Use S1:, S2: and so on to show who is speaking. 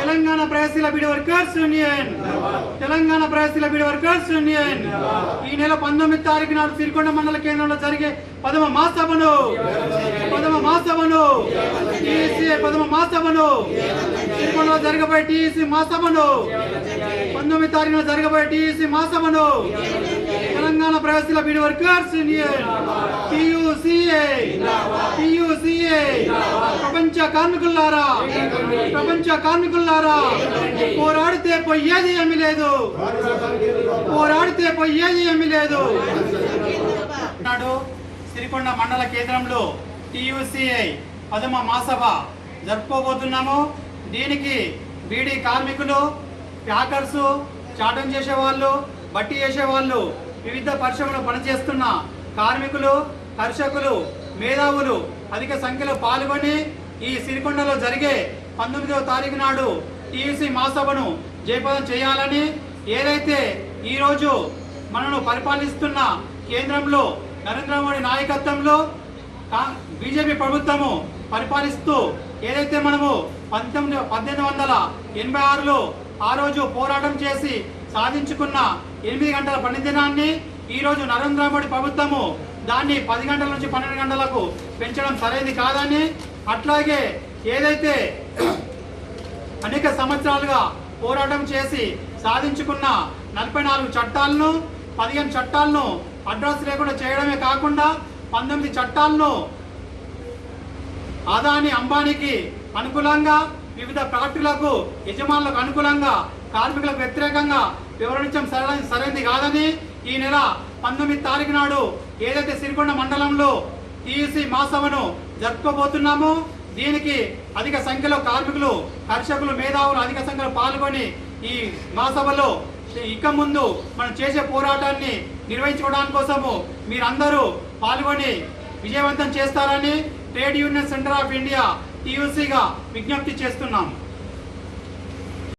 S1: తెలంగాణ ప్రగతిశీల beedi workers union ఈ నెల 19వ తారీఖు నాడు సిరికొండ మండల కేంద్రంలో జరిగే 10వ మహాసభను సిరికొండలో జరగబోయే టీఈసీ మహాసభను 19వ తారీఖున జరగబోయే టీఈసీ మహాసభను తెలంగాణ ప్రగతిశీల బీడీ వర్కర్స్ యూనియన్ టీయూసీఏ ప్రపంచ కార్మికులారా పోరాడితే పోయేది ఏమీ లేదు నాడు సిరికొండ మండల కేంద్రంలో టీయూసీఐ 10వ మహాసభ జరుపుకోబోతున్నాము. దీనికి బీడీ కార్మికులు, ప్యాకర్స్, చాటం చేసేవాళ్ళు, బట్టి చేసేవాళ్ళు, వివిధ పరిశ్రమలో పనిచేస్తున్న కార్మికులు, కర్షకులు, మేధావులు అధిక సంఖ్యలో పాల్గొని ఈ సిరికొండలో జరిగే 19వ తారీఖు నాడు టీయూసీ మహాసభను జయప్రదం చేయాలని, ఏదైతే ఈరోజు మనను పరిపాలిస్తున్న కేంద్రంలో నరేంద్ర మోడీ నాయకత్వంలో బీజేపీ ప్రభుత్వము పరిపాలిస్తూ ఏదైతే మనము 1886లో ఆ రోజు పోరాటం చేసి సాధించుకున్న 8 గంటల పని దినాన్ని ఈరోజు నరేంద్ర మోడీ ప్రభుత్వము దాన్ని 10 గంటల నుంచి 12 గంటలకు పెంచడం సరైనది కాదని, అట్లాగే ఏదైతే అనేక సంవత్సరాలుగా పోరాటం చేసి సాధించుకున్న 44 చట్టాలను, 15 చట్టాలను అడ్రస్ లేకుండా చేయడమే కాకుండా 19 చట్టాలను అదాని అంబానీకి అనుకూలంగా, వివిధ ఫ్యాక్టరీలకు యజమానులకు అనుకూలంగా, కార్మికులకు వ్యతిరేకంగా వివరించడం సరైనది కాదని ఈ నెల 19వ తారీఖు నాడు ఏదైతే సిరికొండ మండలంలో టీయూసీ మహాసభను జరుపుకోబోతున్నామో దీనికి అధిక సంఖ్యలో కార్మికులు, కర్షకులు, మేధావులు అధిక సంఖ్యలో పాల్గొని ఈ మహాసభలో ఇక ముందు మనం చేసే పోరాటాన్ని నిర్వహించుకోవడానికి కోసము మీరందరూ పాల్గొని విజయవంతం చేస్తారని trade union centre of India టీయూసీగా విజ్ఞప్తి చేస్తున్నాం.